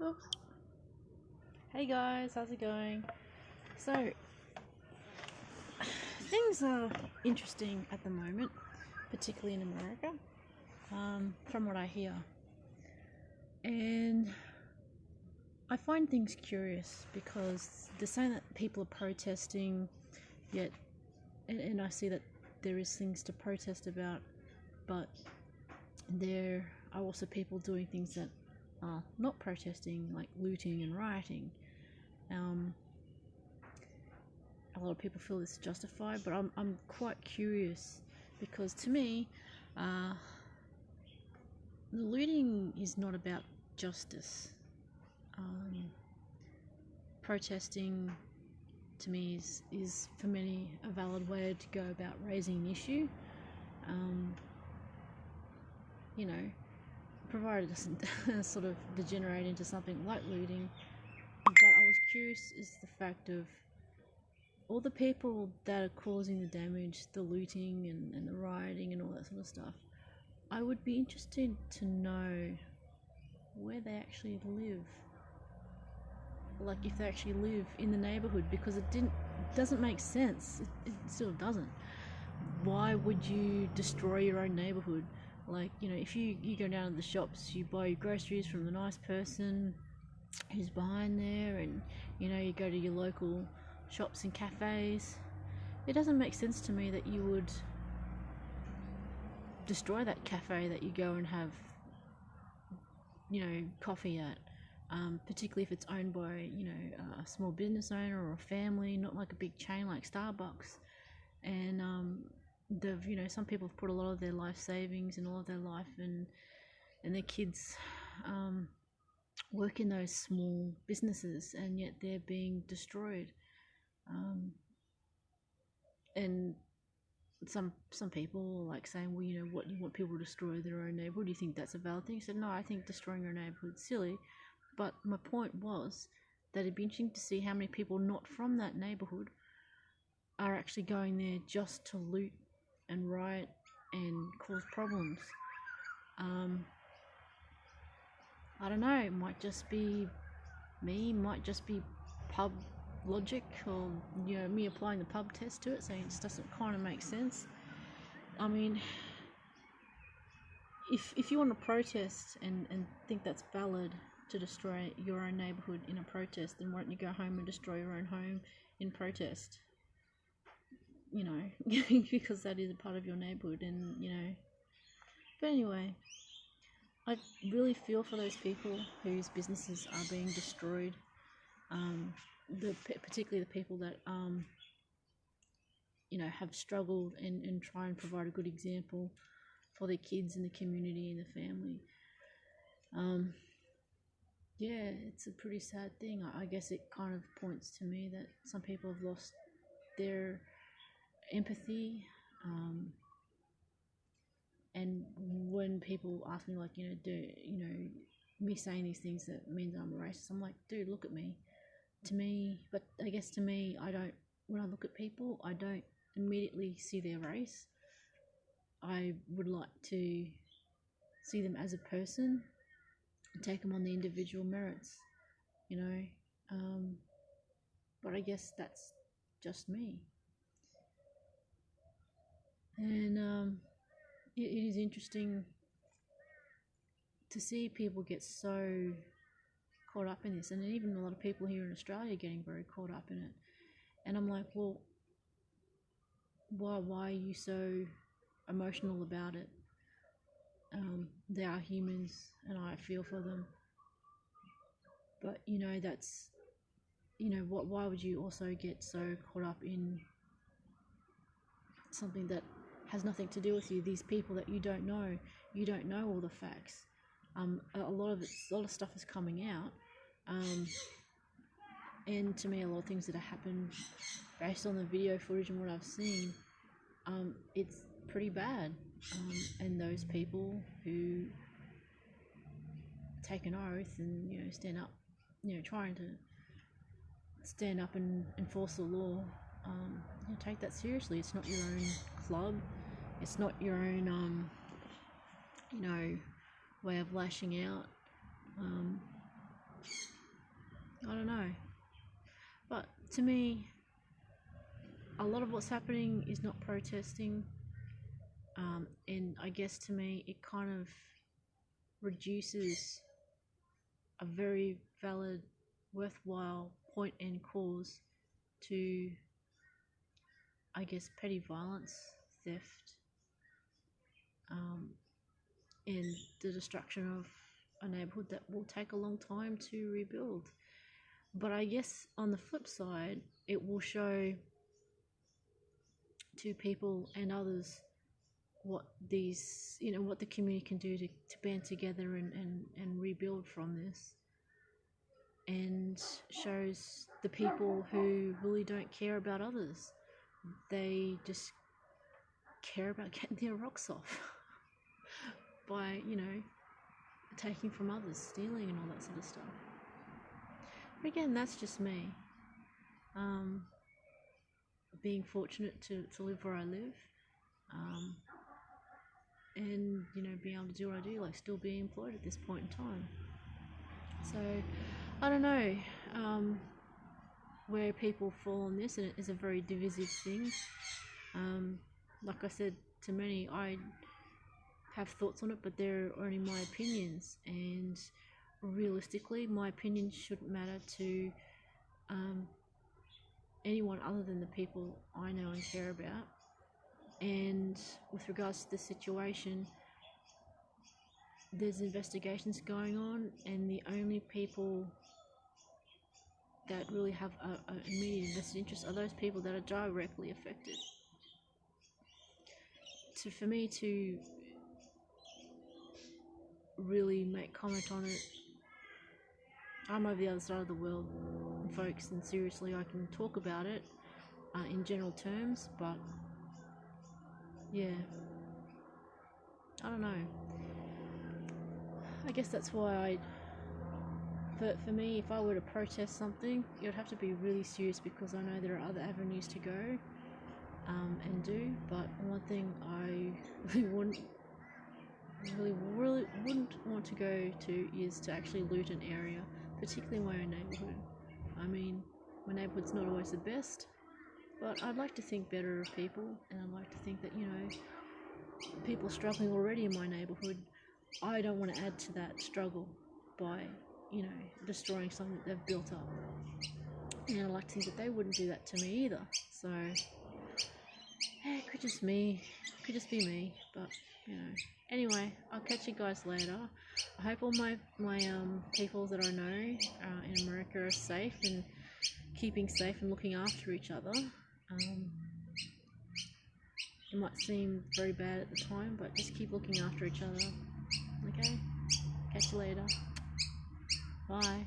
Oops. Hey guys, how's it going? So, things are interesting at the moment, particularly in America, from what I hear. And I find things curious because they're saying that people are protesting, yet, and I see that there is things to protest about, but there are also people doing things that are not protesting, like looting and rioting. A lot of people feel this is justified, but I'm quite curious because to me, the looting is not about justice. Protesting to me is for many a valid way to go about raising an issue. Provided it doesn't sort of degenerate into something like looting. But I was curious is the fact of all the people that are causing the damage, the looting and the rioting and all that sort of stuff. I would be interested to know where they actually live. Like if they actually live in the neighbourhood, because it doesn't make sense. It still doesn't. Why would you destroy your own neighbourhood? Like, if you go down to the shops, you buy your groceries from the nice person who's behind there, and you go to your local shops and cafes. It doesn't make sense to me that you would destroy that cafe that you go and have coffee at, particularly if it's owned by a small business owner or a family, not like a big chain like Starbucks. And some people have put a lot of their life savings and all of their life and their kids work in those small businesses, and yet they're being destroyed. And some people are like saying, well, what, you want people to destroy their own neighborhood? Do you think that's a valid thing? I said, no, I think destroying your neighborhood is silly. But my point was that it'd be interesting to see how many people not from that neighborhood are actually going there just to loot and riot and cause problems. I don't know, it might just be me, might just be pub logic, or me applying the pub test to it, saying it just doesn't kind of make sense. I mean, if you want to protest and think that's valid to destroy your own neighbourhood in a protest, then why don't you go home and destroy your own home in protest? Because that is a part of your neighbourhood, and but anyway, I really feel for those people whose businesses are being destroyed, particularly the people that have struggled and try and provide a good example for their kids and the community and the family. Yeah, it's a pretty sad thing. I guess it kind of points to me that some people have lost their empathy, and when people ask me, like, do me saying these things that means I'm a racist, I'm like, dude, look at me. But I guess to me, when I look at people, I don't immediately see their race. I would like to see them as a person and take them on the individual merits, but I guess that's just me. And it is interesting to see people get so caught up in this, and even a lot of people here in Australia getting very caught up in it. And I'm like, well, why are you so emotional about it? They are humans, and I feel for them. But that's why would you also get so caught up in something that has nothing to do with you? These people that you don't know all the facts. A lot of stuff is coming out, and to me, a lot of things that have happened based on the video footage and what I've seen, it's pretty bad. And those people who take an oath and stand up, trying to stand up and enforce the law, take that seriously. It's not your own club, it's not your own way of lashing out. to me, a lot of what's happening is not protesting, and I guess to me it kind of reduces a very valid, worthwhile point and cause to, I guess, petty violence, theft, and the destruction of a neighbourhood that will take a long time to rebuild. But I guess on the flip side, it will show to people and others what these, what the community can do to band together and rebuild from this, and shows the people who really don't care about others. They just care about getting their rocks off by, taking from others, stealing and all that sort of stuff. But again, that's just me. Being fortunate to live where I live, and being able to do what I do, like still being employed at this point in time. So I don't know where people fall on this, and it is a very divisive thing. Like I said, to many, I have thoughts on it, but they're only my opinions, and realistically my opinion shouldn't matter to anyone other than the people I know and care about. And with regards to the situation, there's investigations going on, and the only people that really have an immediate invested interest are those people that are directly affected. For me to really make comment on it, I'm over the other side of the world, folks, and seriously, I can talk about it in general terms, but yeah, I don't know. I guess that's why for me, if I were to protest something, it would have to be really serious, because I know there are other avenues to go and do. But one thing I really wouldn't want to go to is to actually loot an area, particularly my own neighbourhood. I mean, my neighbourhood's not always the best, but I'd like to think better of people, and I'd like to think that, people struggling already in my neighbourhood, I don't want to add to that struggle by, destroying something that they've built up. And I'd like to think that they wouldn't do that to me either. So, yeah, it could just be me, but, Anyway, I'll catch you guys later. I hope all my people that I know in America are safe and keeping safe and looking after each other. It might seem very bad at the time, but just keep looking after each other. Okay? Catch you later. Bye.